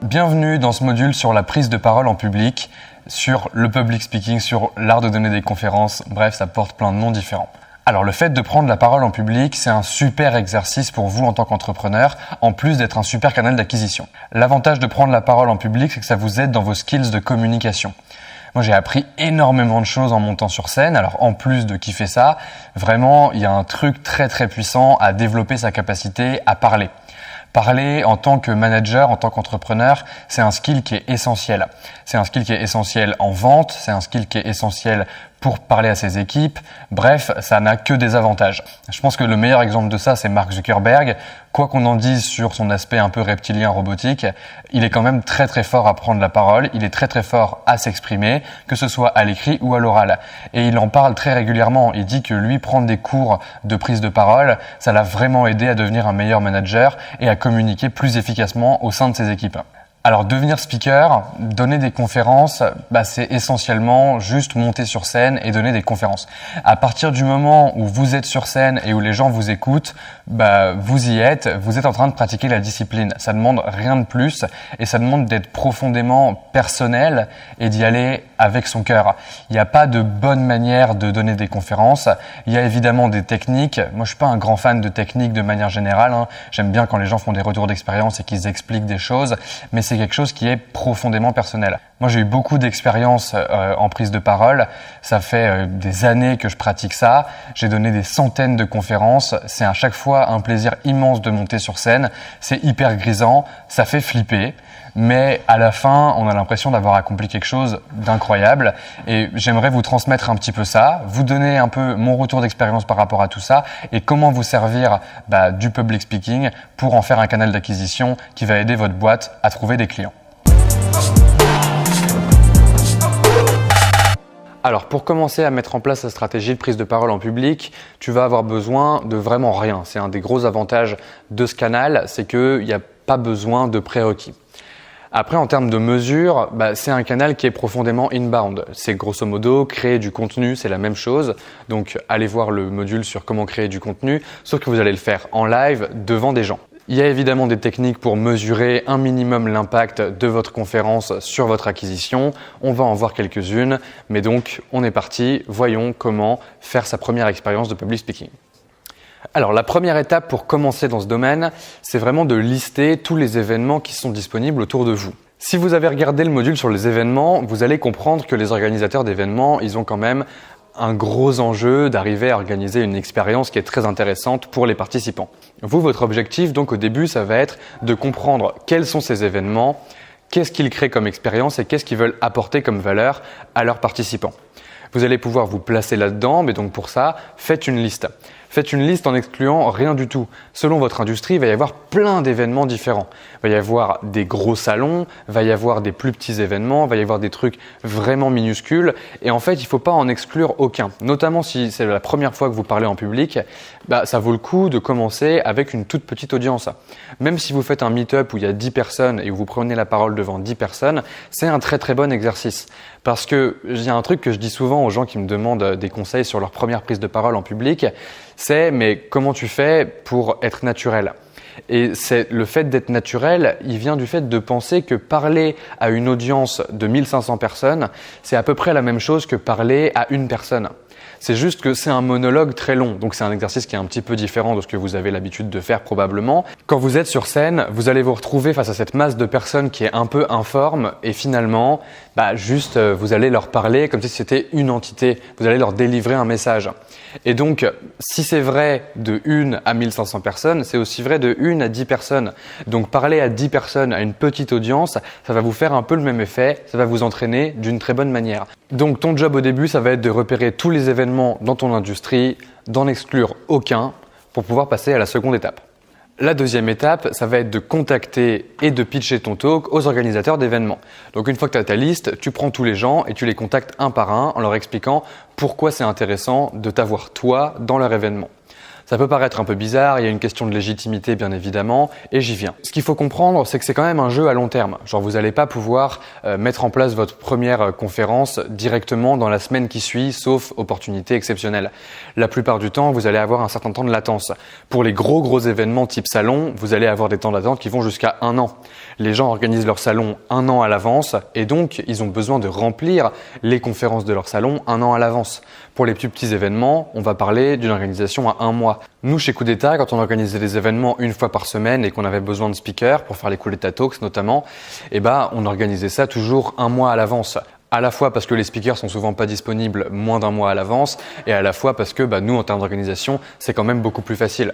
Bienvenue dans ce module sur la prise de parole en public, sur le public speaking, sur l'art de donner des conférences, bref, ça porte plein de noms différents. Alors le fait de prendre la parole en public, c'est un super exercice pour vous en tant qu'entrepreneur, en plus d'être un super canal d'acquisition. L'avantage de prendre la parole en public, c'est que ça vous aide dans vos skills de communication. Moi, j'ai appris énormément de choses en montant sur scène. Alors, en plus de kiffer ça, vraiment, il y a un truc très très puissant à développer sa capacité à parler. Parler en tant que manager, en tant qu'entrepreneur, c'est un skill qui est essentiel. C'est un skill qui est essentiel en vente, c'est un skill qui est essentiel pour parler à ses équipes. Bref, ça n'a que des avantages. Je pense que le meilleur exemple de ça, c'est Mark Zuckerberg. Quoi qu'on en dise sur son aspect un peu reptilien robotique, il est quand même très très fort à prendre la parole, il est très très fort à s'exprimer, que ce soit à l'écrit ou à l'oral. Et il en parle très régulièrement. Il dit que lui, prendre des cours de prise de parole, ça l'a vraiment aidé à devenir un meilleur manager et à communiquer plus efficacement au sein de ses équipes. Alors devenir speaker, donner des conférences, c'est essentiellement juste monter sur scène et donner des conférences. À partir du moment où vous êtes sur scène et où les gens vous écoutent, vous y êtes, vous êtes en train de pratiquer la discipline. Ça demande rien de plus et ça demande d'être profondément personnel et d'y aller avec son cœur. Il n'y a pas de bonne manière de donner des conférences. Il y a évidemment des techniques. Moi, je suis pas un grand fan de techniques de manière générale. J'aime bien quand les gens font des retours d'expérience et qu'ils expliquent des choses, mais c'est quelque chose qui est profondément personnel. Moi, j'ai eu beaucoup d'expérience en prise de parole. Ça fait des années que je pratique ça. J'ai donné des centaines de conférences. C'est à chaque fois un plaisir immense de monter sur scène. C'est hyper grisant, ça fait flipper. Mais à la fin, on a l'impression d'avoir accompli quelque chose d'incroyable. Et j'aimerais vous transmettre un petit peu ça, vous donner un peu mon retour d'expérience par rapport à tout ça et comment vous servir du public speaking pour en faire un canal d'acquisition qui va aider votre boîte à trouver des clients. Alors, pour commencer à mettre en place la stratégie de prise de parole en public, tu vas avoir besoin de vraiment rien. C'est un des gros avantages de ce canal, c'est qu'il n'y a pas besoin de prérequis. Après, en termes de mesure, c'est un canal qui est profondément inbound. C'est grosso modo créer du contenu, c'est la même chose. Donc, allez voir le module sur comment créer du contenu, sauf que vous allez le faire en live devant des gens. Il y a évidemment des techniques pour mesurer un minimum l'impact de votre conférence sur votre acquisition. On va en voir quelques-unes, mais donc on est parti. Voyons comment faire sa première expérience de public speaking. Alors la première étape pour commencer dans ce domaine, c'est vraiment de lister tous les événements qui sont disponibles autour de vous. Si vous avez regardé le module sur les événements, vous allez comprendre que les organisateurs d'événements, ils ont quand même un gros enjeu d'arriver à organiser une expérience qui est très intéressante pour les participants. Vous, votre objectif, donc au début, ça va être de comprendre quels sont ces événements, qu'est-ce qu'ils créent comme expérience et qu'est-ce qu'ils veulent apporter comme valeur à leurs participants. Vous allez pouvoir vous placer là-dedans, mais donc pour ça, faites une liste. Faites une liste en excluant rien du tout. Selon votre industrie, il va y avoir plein d'événements différents. Il va y avoir des gros salons, il va y avoir des plus petits événements, il va y avoir des trucs vraiment minuscules. Et en fait, il ne faut pas en exclure aucun. Notamment si c'est la première fois que vous parlez en public, ça vaut le coup de commencer avec une toute petite audience. Même si vous faites un meet-up où il y a 10 personnes et où vous prenez la parole devant 10 personnes, c'est un très très bon exercice. Parce que il y a un truc que je dis souvent aux gens qui me demandent des conseils sur leur première prise de parole en public, c'est mais comment tu fais pour être naturel ? Et c'est le fait d'être naturel, il vient du fait de penser que parler à une audience de 1500 personnes, c'est à peu près la même chose que parler à une personne. C'est juste que c'est un monologue très long, donc c'est un exercice qui est un petit peu différent de ce que vous avez l'habitude de faire probablement. Quand vous êtes sur scène, vous allez vous retrouver face à cette masse de personnes qui est un peu informe et finalement, vous allez leur parler comme si c'était une entité, vous allez leur délivrer un message. Et donc, si c'est vrai de 1 à 1500 personnes, c'est aussi vrai de 1 à 10 personnes. Donc, parler à 10 personnes à une petite audience, ça va vous faire un peu le même effet, ça va vous entraîner d'une très bonne manière. Donc, ton job au début, ça va être de repérer tous les événements dans ton industrie, d'en exclure aucun pour pouvoir passer à la seconde étape. La deuxième étape, ça va être de contacter et de pitcher ton talk aux organisateurs d'événements. Donc une fois que tu as ta liste, tu prends tous les gens et tu les contactes un par un en leur expliquant pourquoi c'est intéressant de t'avoir toi dans leur événement. Ça peut paraître un peu bizarre, il y a une question de légitimité bien évidemment, et j'y viens. Ce qu'il faut comprendre, c'est que c'est quand même un jeu à long terme. Genre vous n'allez pas pouvoir mettre en place votre première conférence directement dans la semaine qui suit, sauf opportunité exceptionnelle. La plupart du temps, vous allez avoir un certain temps de latence. Pour les gros événements type salon, vous allez avoir des temps d'attente qui vont jusqu'à 1 an. Les gens organisent leur salon 1 an à l'avance et donc ils ont besoin de remplir les conférences de leur salon 1 an à l'avance. Pour les plus petits événements, on va parler d'une organisation à 1 mois. Nous, chez Coup d'État, quand on organisait des événements une fois par semaine et qu'on avait besoin de speakers pour faire les Coup d'État Talks notamment, on organisait ça toujours 1 mois à l'avance. À la fois parce que les speakers sont souvent pas disponibles moins d'1 mois à l'avance et à la fois parce que nous, en termes d'organisation, c'est quand même beaucoup plus facile.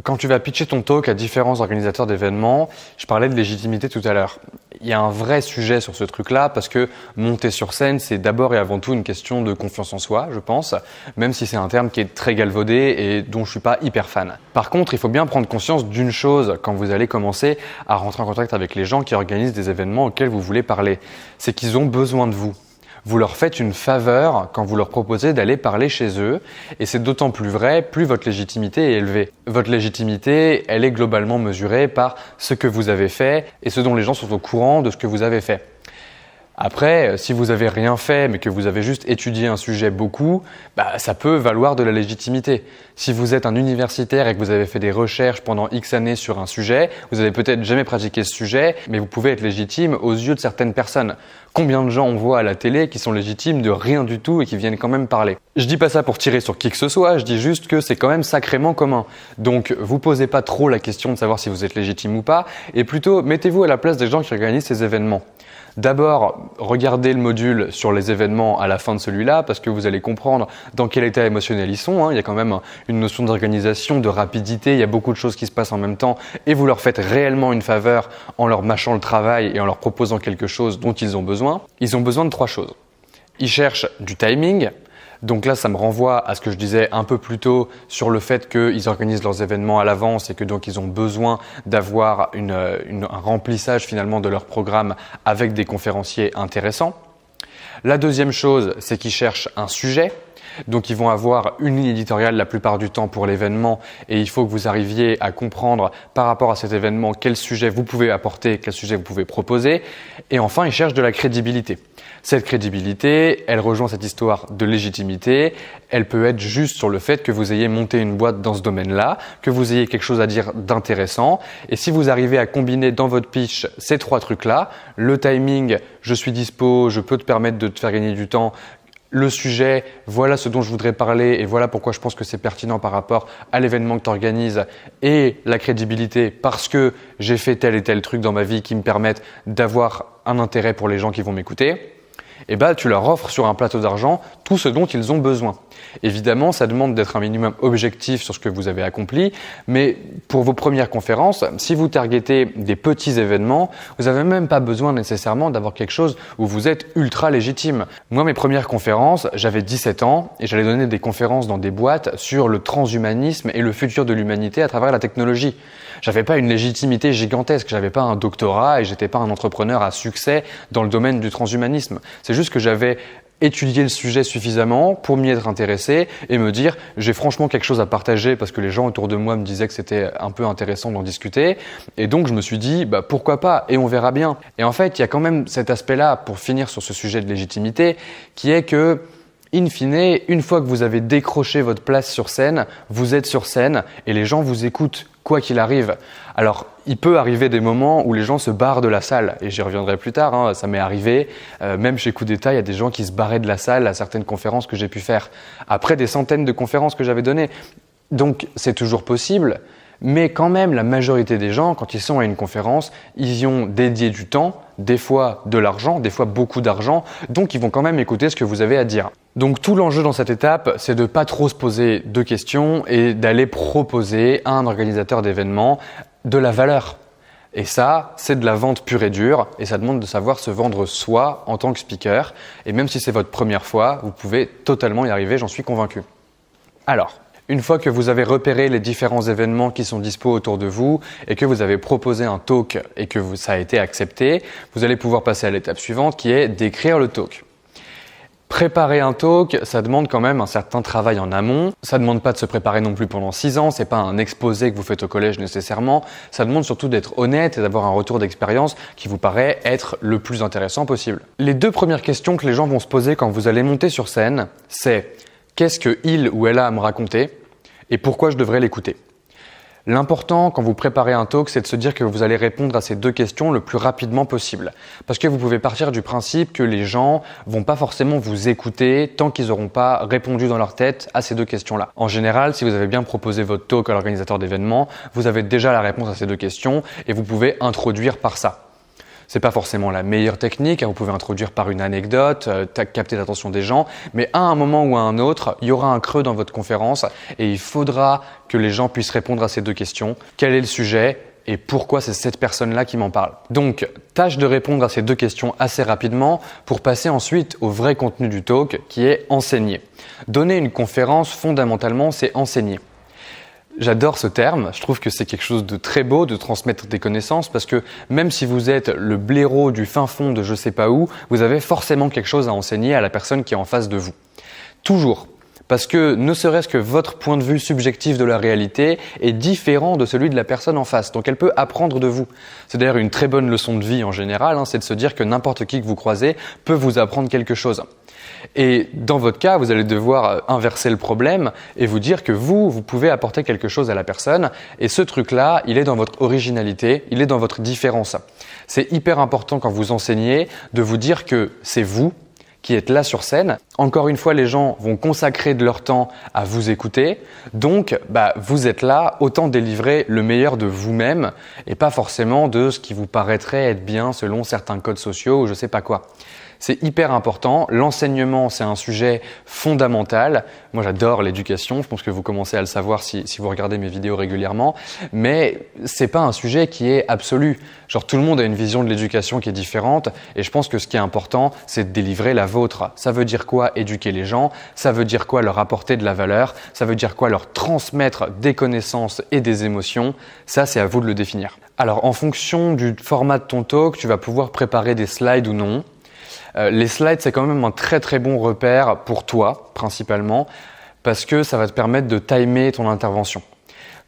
Quand tu vas pitcher ton talk à différents organisateurs d'événements, je parlais de légitimité tout à l'heure. Il y a un vrai sujet sur ce truc-là parce que monter sur scène, c'est d'abord et avant tout une question de confiance en soi, je pense, même si c'est un terme qui est très galvaudé et dont je suis pas hyper fan. Par contre, il faut bien prendre conscience d'une chose quand vous allez commencer à rentrer en contact avec les gens qui organisent des événements auxquels vous voulez parler. C'est qu'ils ont besoin de vous. Vous leur faites une faveur quand vous leur proposez d'aller parler chez eux et c'est d'autant plus vrai plus votre légitimité est élevée. Votre légitimité, elle est globalement mesurée par ce que vous avez fait et ce dont les gens sont au courant de ce que vous avez fait. Après, si vous avez rien fait mais que vous avez juste étudié un sujet beaucoup, ça peut valoir de la légitimité. Si vous êtes un universitaire et que vous avez fait des recherches pendant X années sur un sujet, vous avez peut-être jamais pratiqué ce sujet, mais vous pouvez être légitime aux yeux de certaines personnes. Combien de gens on voit à la télé qui sont légitimes de rien du tout et qui viennent quand même parler? Je dis pas ça pour tirer sur qui que ce soit, je dis juste que c'est quand même sacrément commun. Donc, vous posez pas trop la question de savoir si vous êtes légitime ou pas, et plutôt mettez-vous à la place des gens qui organisent ces événements. D'abord, regardez le module sur les événements à la fin de celui-là parce que vous allez comprendre dans quel état émotionnel ils sont. Il y a quand même une notion d'organisation, de rapidité, il y a beaucoup de choses qui se passent en même temps et vous leur faites réellement une faveur en leur mâchant le travail et en leur proposant quelque chose dont ils ont besoin. Ils ont besoin de 3 choses. Ils cherchent du timing. Donc là, ça me renvoie à ce que je disais un peu plus tôt sur le fait qu'ils organisent leurs événements à l'avance et que donc ils ont besoin d'avoir un remplissage finalement de leur programme avec des conférenciers intéressants. La deuxième chose, c'est qu'ils cherchent un sujet. Donc ils vont avoir une ligne éditoriale la plupart du temps pour l'événement et il faut que vous arriviez à comprendre par rapport à cet événement quel sujet vous pouvez apporter, quel sujet vous pouvez proposer. Et enfin, ils cherchent de la crédibilité. Cette crédibilité, elle rejoint cette histoire de légitimité. Elle peut être juste sur le fait que vous ayez monté une boîte dans ce domaine-là, que vous ayez quelque chose à dire d'intéressant. Et si vous arrivez à combiner dans votre pitch ces 3 trucs-là, le timing, je suis dispo, je peux te permettre de te faire gagner du temps, le sujet, voilà ce dont je voudrais parler et voilà pourquoi je pense que c'est pertinent par rapport à l'événement que tu organises et la crédibilité parce que j'ai fait tel et tel truc dans ma vie qui me permettent d'avoir un intérêt pour les gens qui vont m'écouter. Tu leur offres sur un plateau d'argent tout ce dont ils ont besoin. Évidemment, ça demande d'être un minimum objectif sur ce que vous avez accompli, mais pour vos premières conférences, si vous targetez des petits événements, vous n'avez même pas besoin nécessairement d'avoir quelque chose où vous êtes ultra légitime. Moi, mes premières conférences, j'avais 17 ans et j'allais donner des conférences dans des boîtes sur le transhumanisme et le futur de l'humanité à travers la technologie. J'avais pas une légitimité gigantesque, j'avais pas un doctorat et j'étais pas un entrepreneur à succès dans le domaine du transhumanisme. C'est juste que j'avais étudié le sujet suffisamment pour m'y être intéressé et me dire j'ai franchement quelque chose à partager parce que les gens autour de moi me disaient que c'était un peu intéressant d'en discuter et donc je me suis dit pourquoi pas et on verra bien. Et en fait, il y a quand même cet aspect-là pour finir sur ce sujet de légitimité qui est que in fine, une fois que vous avez décroché votre place sur scène, vous êtes sur scène et les gens vous écoutent quoi qu'il arrive. Alors, il peut arriver des moments où les gens se barrent de la salle et j'y reviendrai plus tard, ça m'est arrivé. Même chez Coup d'État, il y a des gens qui se barraient de la salle à certaines conférences que j'ai pu faire. Après des centaines de conférences que j'avais données. Donc, c'est toujours possible. Mais quand même, la majorité des gens, quand ils sont à une conférence, ils y ont dédié du temps, des fois de l'argent, des fois beaucoup d'argent, donc ils vont quand même écouter ce que vous avez à dire. Donc tout l'enjeu dans cette étape, c'est de pas trop se poser de questions et d'aller proposer à un organisateur d'événements de la valeur. Et ça, c'est de la vente pure et dure et ça demande de savoir se vendre soi en tant que speaker. Et même si c'est votre première fois, vous pouvez totalement y arriver, j'en suis convaincu. Alors, une fois que vous avez repéré les différents événements qui sont dispo autour de vous et que vous avez proposé un talk et que ça a été accepté, vous allez pouvoir passer à l'étape suivante qui est d'écrire le talk. Préparer un talk, ça demande quand même un certain travail en amont. Ça ne demande pas de se préparer non plus pendant 6 ans, c'est pas un exposé que vous faites au collège nécessairement. Ça demande surtout d'être honnête et d'avoir un retour d'expérience qui vous paraît être le plus intéressant possible. Les 2 premières questions que les gens vont se poser quand vous allez monter sur scène, c'est qu'est-ce que il ou elle a à me raconter et pourquoi je devrais l'écouter. L'important quand vous préparez un talk, c'est de se dire que vous allez répondre à ces 2 questions le plus rapidement possible. Parce que vous pouvez partir du principe que les gens vont pas forcément vous écouter tant qu'ils n'auront pas répondu dans leur tête à ces 2 questions-là. En général, si vous avez bien proposé votre talk à l'organisateur d'événements, vous avez déjà la réponse à ces 2 questions et vous pouvez introduire par ça. C'est pas forcément la meilleure technique, vous pouvez introduire par une anecdote, capter l'attention des gens, mais à un moment ou à un autre, il y aura un creux dans votre conférence et il faudra que les gens puissent répondre à ces 2 questions. Quel est le sujet et pourquoi c'est cette personne-là qui m'en parle? Donc, tâche de répondre à ces 2 questions assez rapidement pour passer ensuite au vrai contenu du talk qui est enseigner. Donner une conférence, fondamentalement, c'est enseigner. J'adore ce terme, je trouve que c'est quelque chose de très beau de transmettre des connaissances parce que même si vous êtes le blaireau du fin fond de je sais pas où, vous avez forcément quelque chose à enseigner à la personne qui est en face de vous. Toujours. Parce que ne serait-ce que votre point de vue subjectif de la réalité est différent de celui de la personne en face. Donc elle peut apprendre de vous. C'est d'ailleurs une très bonne leçon de vie en général, c'est de se dire que n'importe qui que vous croisez peut vous apprendre quelque chose. Et dans votre cas, vous allez devoir inverser le problème et vous dire que vous pouvez apporter quelque chose à la personne. Et ce truc-là, il est dans votre originalité, il est dans votre différence. C'est hyper important quand vous enseignez de vous dire que c'est vous qui êtes là sur scène. Encore une fois, les gens vont consacrer de leur temps à vous écouter. Donc, vous êtes là, autant délivrer le meilleur de vous-même et pas forcément de ce qui vous paraîtrait être bien selon certains codes sociaux ou je sais pas quoi. C'est hyper important. L'enseignement, c'est un sujet fondamental. Moi, j'adore l'éducation. Je pense que vous commencez à le savoir si vous regardez mes vidéos régulièrement. Mais c'est pas un sujet qui est absolu. Genre, tout le monde a une vision de l'éducation qui est différente. Et je pense que ce qui est important, c'est de délivrer la vôtre. Ça veut dire quoi éduquer les gens? Ça veut dire quoi leur apporter de la valeur? Ça veut dire quoi leur transmettre des connaissances et des émotions? Ça, c'est à vous de le définir. Alors, en fonction du format de ton talk, tu vas pouvoir préparer des slides ou non. Les slides, c'est quand même un très très bon repère pour toi, principalement, parce que ça va te permettre de timer ton intervention.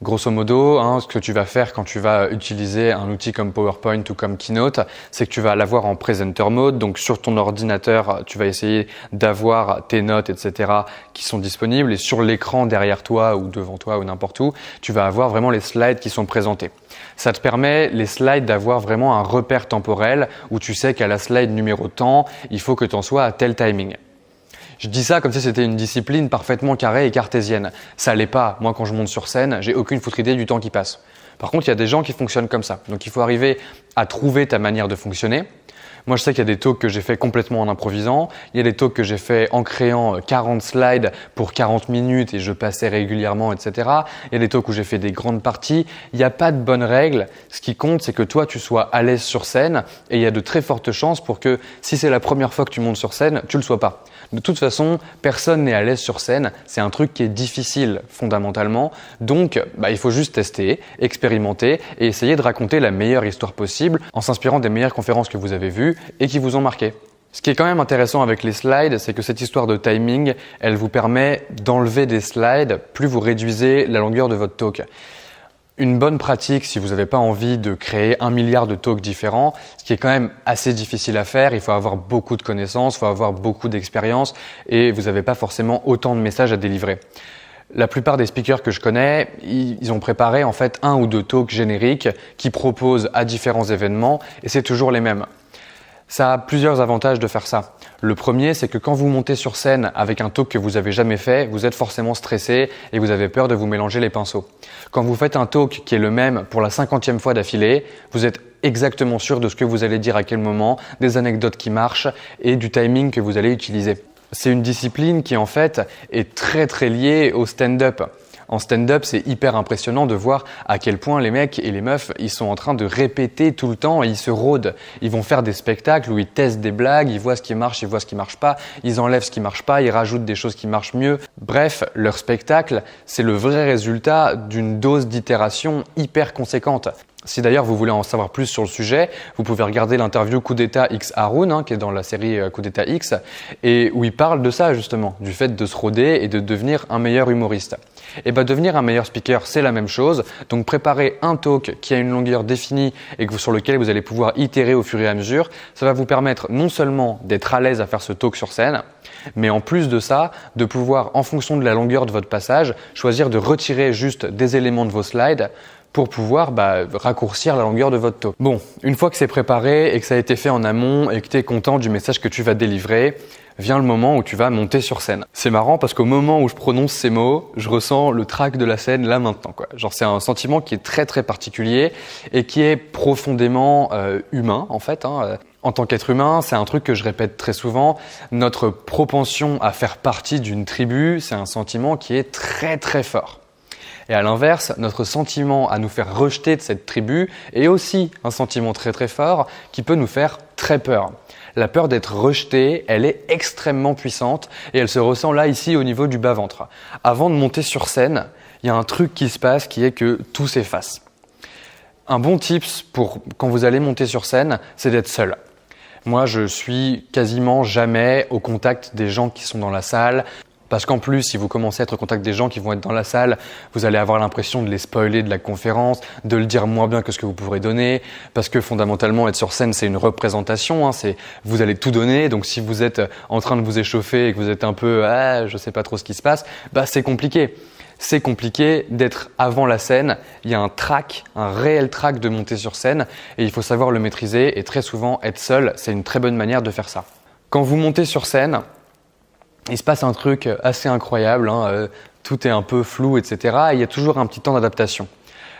Grosso modo, ce que tu vas faire quand tu vas utiliser un outil comme PowerPoint ou comme Keynote, c'est que tu vas l'avoir en presenter mode. Donc sur ton ordinateur, tu vas essayer d'avoir tes notes, etc. qui sont disponibles. Et sur l'écran derrière toi ou devant toi ou n'importe où, tu vas avoir vraiment les slides qui sont présentés. Ça te permet, les slides, d'avoir vraiment un repère temporel où tu sais qu'à la slide numéro tant, il faut que tu en sois à tel timing. Je dis ça comme si c'était une discipline parfaitement carrée et cartésienne. Ça l'est pas. Moi, quand je monte sur scène, j'ai aucune foutre idée du temps qui passe. Par contre, il y a des gens qui fonctionnent comme ça. Donc, il faut arriver à trouver ta manière de fonctionner. Moi, je sais qu'il y a des talks que j'ai fait complètement en improvisant. Il y a des talks que j'ai fait en créant 40 slides pour 40 minutes et je passais régulièrement, etc. Il y a des talks où j'ai fait des grandes parties. Il n'y a pas de bonne règle. Ce qui compte, c'est que toi, tu sois à l'aise sur scène et il y a de très fortes chances pour que si c'est la première fois que tu montes sur scène, tu le sois pas. De toute façon, personne n'est à l'aise sur scène. C'est un truc qui est difficile fondamentalement. Donc, il faut juste tester, expérimenter et essayer de raconter la meilleure histoire possible en s'inspirant des meilleures conférences que vous avez vues et qui vous ont marqué. Ce qui est quand même intéressant avec les slides, c'est que cette histoire de timing, elle vous permet d'enlever des slides plus vous réduisez la longueur de votre talk. Une bonne pratique, si vous n'avez pas envie de créer 1 milliard de talks différents, ce qui est quand même assez difficile à faire, il faut avoir beaucoup de connaissances, il faut avoir beaucoup d'expérience et vous n'avez pas forcément autant de messages à délivrer. La plupart des speakers que je connais, ils ont préparé en fait 1 ou 2 talks génériques qui proposent à différents événements et c'est toujours les mêmes. Ça a plusieurs avantages de faire ça. Le premier, c'est que quand vous montez sur scène avec un talk que vous avez jamais fait, vous êtes forcément stressé et vous avez peur de vous mélanger les pinceaux. Quand vous faites un talk qui est le même pour la 50e fois d'affilée, vous êtes exactement sûr de ce que vous allez dire à quel moment, des anecdotes qui marchent et du timing que vous allez utiliser. C'est une discipline qui en fait est très très liée au stand-up. En stand-up, c'est hyper impressionnant de voir à quel point les mecs et les meufs, ils sont en train de répéter tout le temps et ils se rôdent. Ils vont faire des spectacles où ils testent des blagues, ils voient ce qui marche, ils voient ce qui marche pas, ils enlèvent ce qui marche pas, ils rajoutent des choses qui marchent mieux. Bref, leur spectacle, c'est le vrai résultat d'une dose d'itération hyper conséquente. Si d'ailleurs vous voulez en savoir plus sur le sujet, vous pouvez regarder l'interview Coup d'État X Haroun, qui est dans la série Coup d'État X, et où il parle de ça justement, du fait de se roder et de devenir un meilleur humoriste. Et devenir un meilleur speaker, c'est la même chose. Donc préparer un talk qui a une longueur définie et sur lequel vous allez pouvoir itérer au fur et à mesure, ça va vous permettre non seulement d'être à l'aise à faire ce talk sur scène, mais en plus de ça, de pouvoir, en fonction de la longueur de votre passage, choisir de retirer juste des éléments de vos slides pour pouvoir raccourcir la longueur de votre talk. Bon, une fois que c'est préparé et que ça a été fait en amont et que tu es content du message que tu vas délivrer, vient le moment où tu vas monter sur scène. C'est marrant parce qu'au moment où je prononce ces mots, je ressens le trac de la scène là maintenant, quoi. Genre c'est un sentiment qui est très très particulier et qui est profondément humain en fait. En tant qu'être humain, c'est un truc que je répète très souvent, notre propension à faire partie d'une tribu, c'est un sentiment qui est très très fort. Et à l'inverse, notre sentiment à nous faire rejeter de cette tribu est aussi un sentiment très très fort qui peut nous faire très peur. La peur d'être rejeté, elle est extrêmement puissante et elle se ressent là ici au niveau du bas-ventre. Avant de monter sur scène, il y a un truc qui se passe qui est que tout s'efface. Un bon tips pour quand vous allez monter sur scène, c'est d'être seul. Moi, je suis quasiment jamais au contact des gens qui sont dans la salle. Parce qu'en plus, si vous commencez à être au contact des gens qui vont être dans la salle, vous allez avoir l'impression de les spoiler de la conférence, de le dire moins bien que ce que vous pourrez donner. Parce que fondamentalement, être sur scène, c'est une représentation. Vous allez tout donner. Donc si vous êtes en train de vous échauffer et que vous êtes un peu « je sais pas trop ce qui se passe », c'est compliqué. C'est compliqué d'être avant la scène. Il y a un trac, un réel trac de monter sur scène et il faut savoir le maîtriser. Et très souvent, être seul, c'est une très bonne manière de faire ça. Quand vous montez sur scène, il se passe un truc assez incroyable, tout est un peu flou, etc. Et il y a toujours un petit temps d'adaptation.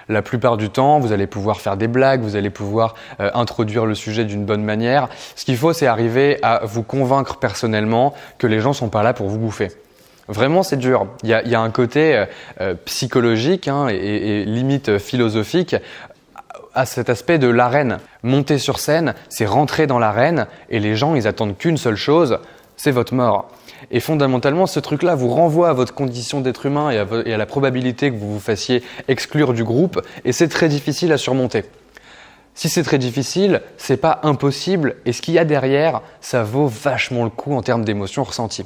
La plupart du temps, vous allez pouvoir faire des blagues, vous allez pouvoir introduire le sujet d'une bonne manière. Ce qu'il faut, c'est arriver à vous convaincre personnellement que les gens sont pas là pour vous bouffer. Vraiment, c'est dur. Il y a un côté psychologique et limite philosophique à cet aspect de l'arène. Monter sur scène, c'est rentrer dans l'arène et les gens, ils attendent qu'une seule chose, c'est votre mort. Et fondamentalement, ce truc-là vous renvoie à votre condition d'être humain et à la probabilité que vous vous fassiez exclure du groupe et c'est très difficile à surmonter. Si c'est très difficile, c'est pas impossible et ce qu'il y a derrière, ça vaut vachement le coup en termes d'émotions ressenties.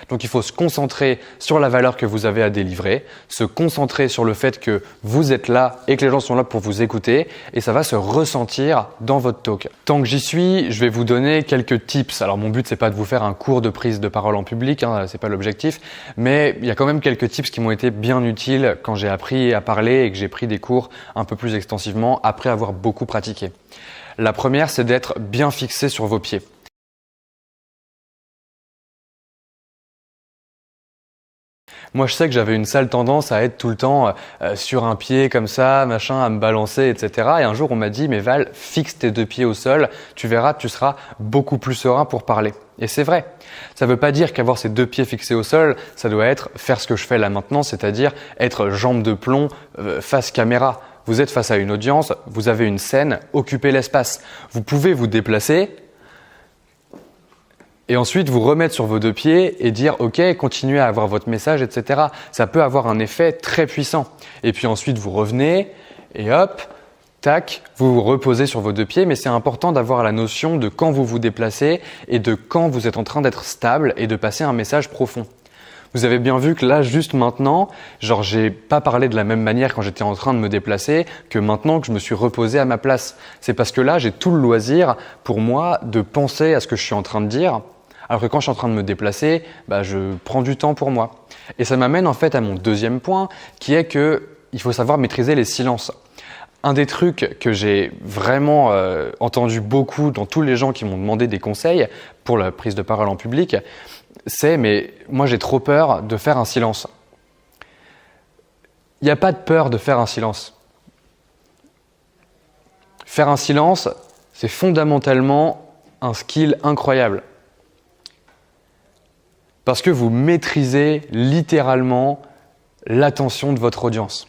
Donc il faut se concentrer sur la valeur que vous avez à délivrer, se concentrer sur le fait que vous êtes là et que les gens sont là pour vous écouter et ça va se ressentir dans votre talk. Tant que j'y suis, je vais vous donner quelques tips. Alors mon but c'est pas de vous faire un cours de prise de parole en public, c'est pas l'objectif, mais il y a quand même quelques tips qui m'ont été bien utiles quand j'ai appris à parler et que j'ai pris des cours un peu plus extensivement après avoir beaucoup pratiqué. La première, c'est d'être bien fixé sur vos pieds. Moi, je sais que j'avais une sale tendance à être tout le temps sur un pied comme ça, machin, à me balancer, etc. Et un jour, on m'a dit, mais Val, fixe tes deux pieds au sol, tu verras, tu seras beaucoup plus serein pour parler. Et c'est vrai. Ça ne veut pas dire qu'avoir ces deux pieds fixés au sol, ça doit être faire ce que je fais là maintenant, c'est-à-dire être jambe de plomb face caméra. Vous êtes face à une audience, vous avez une scène, occupez l'espace. Vous pouvez vous déplacer et ensuite vous remettre sur vos deux pieds et dire « Ok, continuez à avoir votre message, etc. » Ça peut avoir un effet très puissant. Et puis ensuite vous revenez et hop, tac, vous vous reposez sur vos deux pieds. Mais c'est important d'avoir la notion de quand vous vous déplacez et de quand vous êtes en train d'être stable et de passer un message profond. Vous avez bien vu que là, juste maintenant, j'ai pas parlé de la même manière quand j'étais en train de me déplacer que maintenant que je me suis reposé à ma place. C'est parce que là, j'ai tout le loisir pour moi de penser à ce que je suis en train de dire. Alors que quand je suis en train de me déplacer, je prends du temps pour moi. Et ça m'amène en fait à mon deuxième point, qui est que il faut savoir maîtriser les silences. Un des trucs que j'ai vraiment entendu beaucoup dans tous les gens qui m'ont demandé des conseils pour la prise de parole en public, c'est « mais moi j'ai trop peur de faire un silence ». Il n'y a pas de peur de faire un silence. Faire un silence, c'est fondamentalement un skill incroyable. Parce que vous maîtrisez littéralement l'attention de votre audience.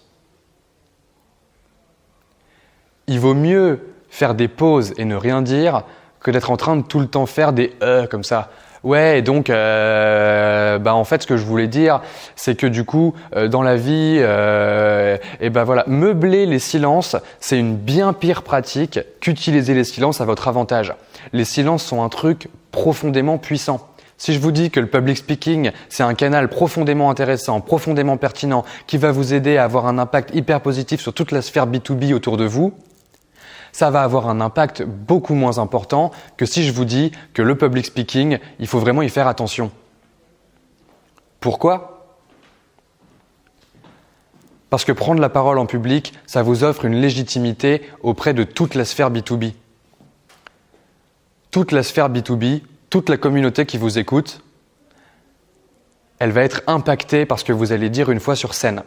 Il vaut mieux faire des pauses et ne rien dire que d'être en train de tout le temps faire des comme ça. Ouais, et donc, en fait, ce que je voulais dire, c'est que du coup, dans la vie, voilà, meubler les silences, c'est une bien pire pratique qu'utiliser les silences à votre avantage. Les silences sont un truc profondément puissant. Si je vous dis que le public speaking, c'est un canal profondément intéressant, profondément pertinent, qui va vous aider à avoir un impact hyper positif sur toute la sphère B2B autour de vous, ça va avoir un impact beaucoup moins important que si je vous dis que le public speaking, il faut vraiment y faire attention. Pourquoi ? Parce que prendre la parole en public, ça vous offre une légitimité auprès de toute la sphère B2B. Toute la sphère B2B, toute la communauté qui vous écoute, elle va être impactée par ce que vous allez dire une fois sur scène.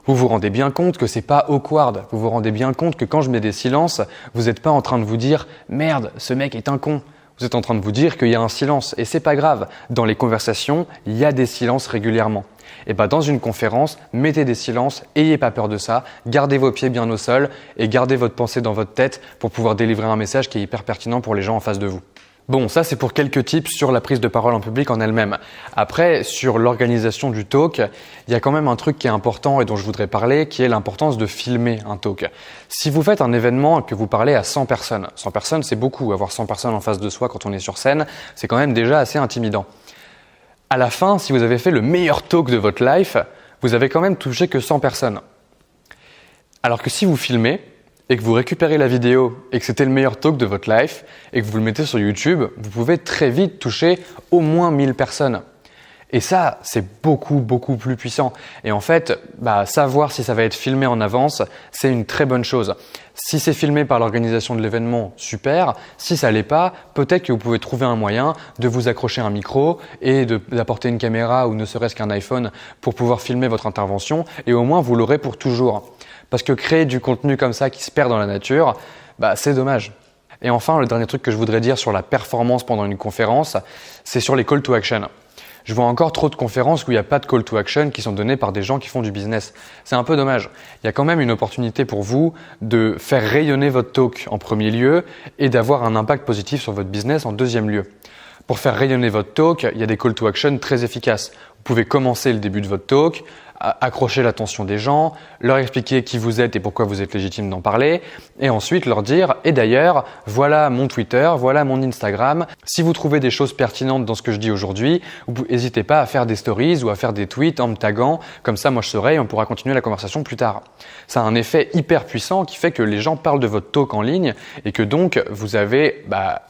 Vous vous rendez bien compte que c'est pas awkward. Vous vous rendez bien compte que quand je mets des silences, vous n'êtes pas en train de vous dire « Merde, ce mec est un con ». Vous êtes en train de vous dire qu'il y a un silence. Et c'est pas grave. Dans les conversations, il y a des silences régulièrement. Et dans une conférence, mettez des silences, ayez pas peur de ça, gardez vos pieds bien au sol et gardez votre pensée dans votre tête pour pouvoir délivrer un message qui est hyper pertinent pour les gens en face de vous. Bon, ça c'est pour quelques tips sur la prise de parole en public en elle-même. Après, sur l'organisation du talk, il y a quand même un truc qui est important et dont je voudrais parler, qui est l'importance de filmer un talk. Si vous faites un événement que vous parlez à 100 personnes c'est beaucoup, avoir 100 personnes en face de soi quand on est sur scène, c'est quand même déjà assez intimidant. À la fin, si vous avez fait le meilleur talk de votre life, vous avez quand même touché que 100 personnes. Alors que si vous filmez, et que vous récupérez la vidéo et que c'était le meilleur talk de votre life et que vous le mettez sur YouTube, vous pouvez très vite toucher au moins 1000 personnes. Et ça, c'est beaucoup plus puissant. Et en fait, savoir si ça va être filmé en avance, c'est une très bonne chose. Si c'est filmé par l'organisation de l'événement, super. Si ça l'est pas, peut-être que vous pouvez trouver un moyen de vous accrocher un micro et d'apporter une caméra ou ne serait-ce qu'un iPhone pour pouvoir filmer votre intervention et au moins vous l'aurez pour toujours. Parce que créer du contenu comme ça qui se perd dans la nature, c'est dommage. Et enfin, le dernier truc que je voudrais dire sur la performance pendant une conférence, c'est sur les call to action. Je vois encore trop de conférences où il n'y a pas de call to action qui sont donnés par des gens qui font du business. C'est un peu dommage. Il y a quand même une opportunité pour vous de faire rayonner votre talk en premier lieu et d'avoir un impact positif sur votre business en deuxième lieu. Pour faire rayonner votre talk, il y a des call to action très efficaces. Vous pouvez commencer le début de votre talk, accrocher l'attention des gens, leur expliquer qui vous êtes et pourquoi vous êtes légitime d'en parler, et ensuite leur dire « Et d'ailleurs, voilà mon Twitter, voilà mon Instagram. Si vous trouvez des choses pertinentes dans ce que je dis aujourd'hui, n'hésitez pas à faire des stories ou à faire des tweets en me taguant, comme ça moi je saurai et on pourra continuer la conversation plus tard. » Ça a un effet hyper puissant qui fait que les gens parlent de votre talk en ligne et que donc vous avez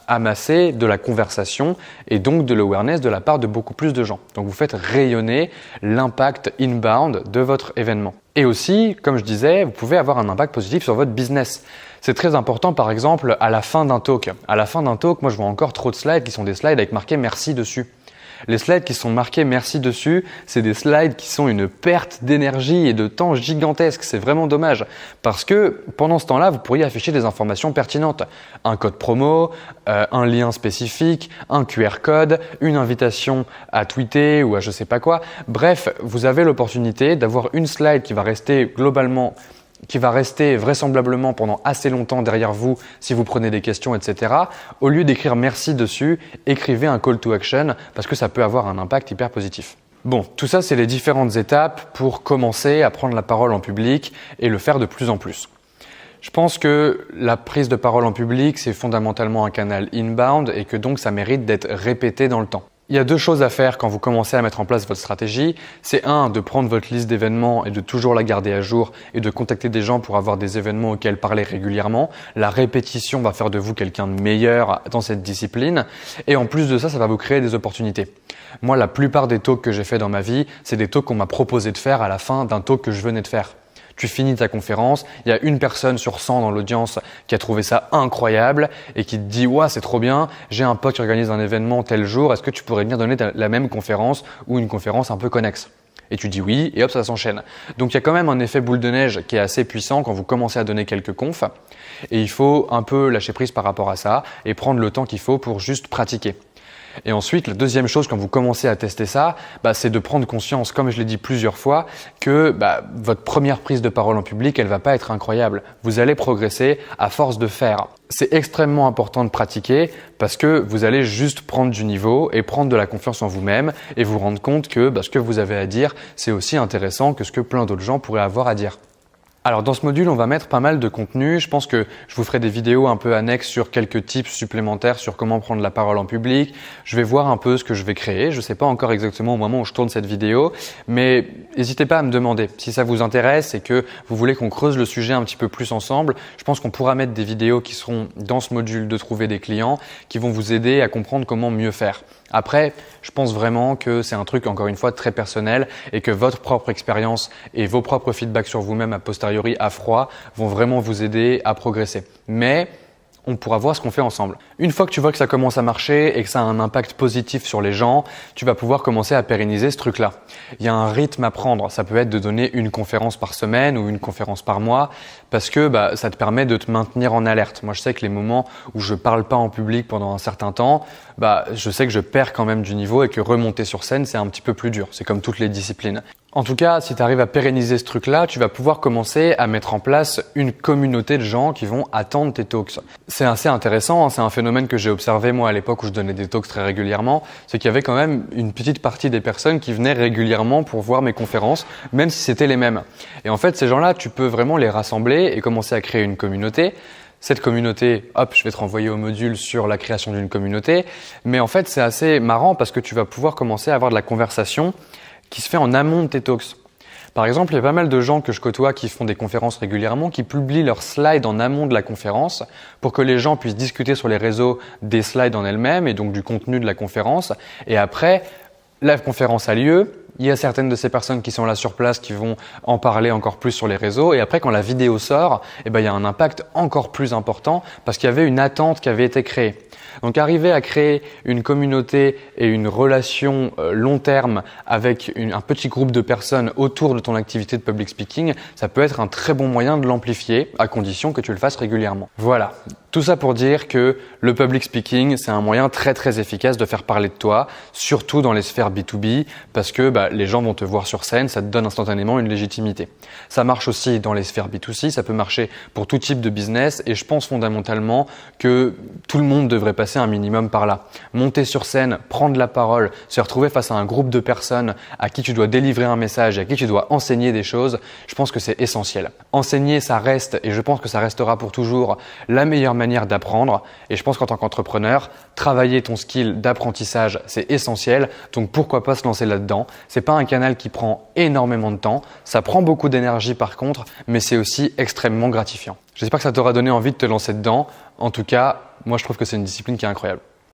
amassé de la conversation et donc de l'awareness de la part de beaucoup plus de gens. Donc vous faites rayonner l'impact inbound de votre événement. Et aussi, comme je disais, vous pouvez avoir un impact positif sur votre business. C'est très important, par exemple, à la fin d'un talk. À la fin d'un talk, moi je vois encore trop de slides qui sont des slides avec marqué « merci » dessus. Les slides qui sont marqués « merci » dessus, c'est des slides qui sont une perte d'énergie et de temps gigantesque. C'est vraiment dommage parce que pendant ce temps-là, vous pourriez afficher des informations pertinentes. Un code promo, un lien spécifique, un QR code, une invitation à tweeter ou à je sais pas quoi. Bref, vous avez l'opportunité d'avoir une slide qui va rester vraisemblablement pendant assez longtemps derrière vous si vous prenez des questions, etc. Au lieu d'écrire merci dessus, écrivez un call to action parce que ça peut avoir un impact hyper positif. Bon, tout ça, c'est les différentes étapes pour commencer à prendre la parole en public et le faire de plus en plus. Je pense que la prise de parole en public, c'est fondamentalement un canal inbound et que donc ça mérite d'être répété dans le temps. Il y a deux choses à faire quand vous commencez à mettre en place votre stratégie. C'est de prendre votre liste d'événements et de toujours la garder à jour et de contacter des gens pour avoir des événements auxquels parler régulièrement. La répétition va faire de vous quelqu'un de meilleur dans cette discipline. Et en plus de ça, ça va vous créer des opportunités. Moi, la plupart des talks que j'ai fait dans ma vie, c'est des talks qu'on m'a proposé de faire à la fin d'un talk que je venais de faire. Tu finis ta conférence, il y a une personne sur 100 dans l'audience qui a trouvé ça incroyable et qui te dit « Ouah, c'est trop bien, j'ai un pote qui organise un événement tel jour, est-ce que tu pourrais venir donner la même conférence ou une conférence un peu connexe ?» Et tu dis oui et hop, ça s'enchaîne. Donc il y a quand même un effet boule de neige qui est assez puissant quand vous commencez à donner quelques confs et il faut un peu lâcher prise par rapport à ça et prendre le temps qu'il faut pour juste pratiquer. Et ensuite, la deuxième chose quand vous commencez à tester ça, c'est de prendre conscience, comme je l'ai dit plusieurs fois, que votre première prise de parole en public, elle va pas être incroyable. Vous allez progresser à force de faire. C'est extrêmement important de pratiquer parce que vous allez juste prendre du niveau et prendre de la confiance en vous-même et vous rendre compte que ce que vous avez à dire, c'est aussi intéressant que ce que plein d'autres gens pourraient avoir à dire. Alors dans ce module, on va mettre pas mal de contenu. Je pense que je vous ferai des vidéos un peu annexes sur quelques tips supplémentaires sur comment prendre la parole en public. Je vais voir un peu ce que je vais créer. Je ne sais pas encore exactement au moment où je tourne cette vidéo, mais n'hésitez pas à me demander si ça vous intéresse et que vous voulez qu'on creuse le sujet un petit peu plus ensemble. Je pense qu'on pourra mettre des vidéos qui seront dans ce module de trouver des clients qui vont vous aider à comprendre comment mieux faire. Après, je pense vraiment que c'est un truc, encore une fois, très personnel et que votre propre expérience et vos propres feedbacks sur vous-même a posteriori à froid vont vraiment vous aider à progresser. Mais on pourra voir ce qu'on fait ensemble. Une fois que tu vois que ça commence à marcher et que ça a un impact positif sur les gens, tu vas pouvoir commencer à pérenniser ce truc-là. Il y a un rythme à prendre. Ça peut être de donner une conférence par semaine ou une conférence par mois parce que ça te permet de te maintenir en alerte. Moi, je sais que les moments où je parle pas en public pendant un certain temps, je sais que je perds quand même du niveau et que remonter sur scène, c'est un petit peu plus dur. C'est comme toutes les disciplines. En tout cas, si tu arrives à pérenniser ce truc-là, tu vas pouvoir commencer à mettre en place une communauté de gens qui vont attendre tes talks. C'est assez intéressant, hein, c'est un phénomène que j'ai observé moi à l'époque où je donnais des talks très régulièrement, c'est qu'il y avait quand même une petite partie des personnes qui venaient régulièrement pour voir mes conférences, même si c'était les mêmes. Et en fait, ces gens-là, tu peux vraiment les rassembler et commencer à créer une communauté. Cette communauté, hop, je vais te renvoyer au module sur la création d'une communauté. Mais en fait, c'est assez marrant parce que tu vas pouvoir commencer à avoir de la conversation qui se fait en amont de tes talks. Par exemple, il y a pas mal de gens que je côtoie qui font des conférences régulièrement, qui publient leurs slides en amont de la conférence pour que les gens puissent discuter sur les réseaux des slides en elles-mêmes et donc du contenu de la conférence. Et après, la conférence a lieu. Il y a certaines de ces personnes qui sont là sur place qui vont en parler encore plus sur les réseaux. Et après, quand la vidéo sort, il y a un impact encore plus important parce qu'il y avait une attente qui avait été créée. Donc arriver à créer une communauté et une relation long terme avec un petit groupe de personnes autour de ton activité de public speaking, ça peut être un très bon moyen de l'amplifier à condition que tu le fasses régulièrement. Voilà. Tout ça pour dire que le public speaking, c'est un moyen très très efficace de faire parler de toi, surtout dans les sphères B2B, parce que les gens vont te voir sur scène, ça te donne instantanément une légitimité. Ça marche aussi dans les sphères B2C, ça peut marcher pour tout type de business et je pense fondamentalement que tout le monde devrait passer un minimum par là. Monter sur scène, prendre la parole, se retrouver face à un groupe de personnes à qui tu dois délivrer un message et à qui tu dois enseigner des choses, je pense que c'est essentiel. Enseigner, ça reste, et je pense que ça restera pour toujours, la meilleure manière d'apprendre. Et je pense qu'en tant qu'entrepreneur, travailler ton skill d'apprentissage, c'est essentiel. Donc pourquoi pas se lancer là-dedans? C'est pas un canal qui prend énormément de temps. Ça prend beaucoup d'énergie par contre, mais c'est aussi extrêmement gratifiant. J'espère que ça t'aura donné envie de te lancer dedans. En tout cas, moi je trouve que c'est une discipline qui est incroyable.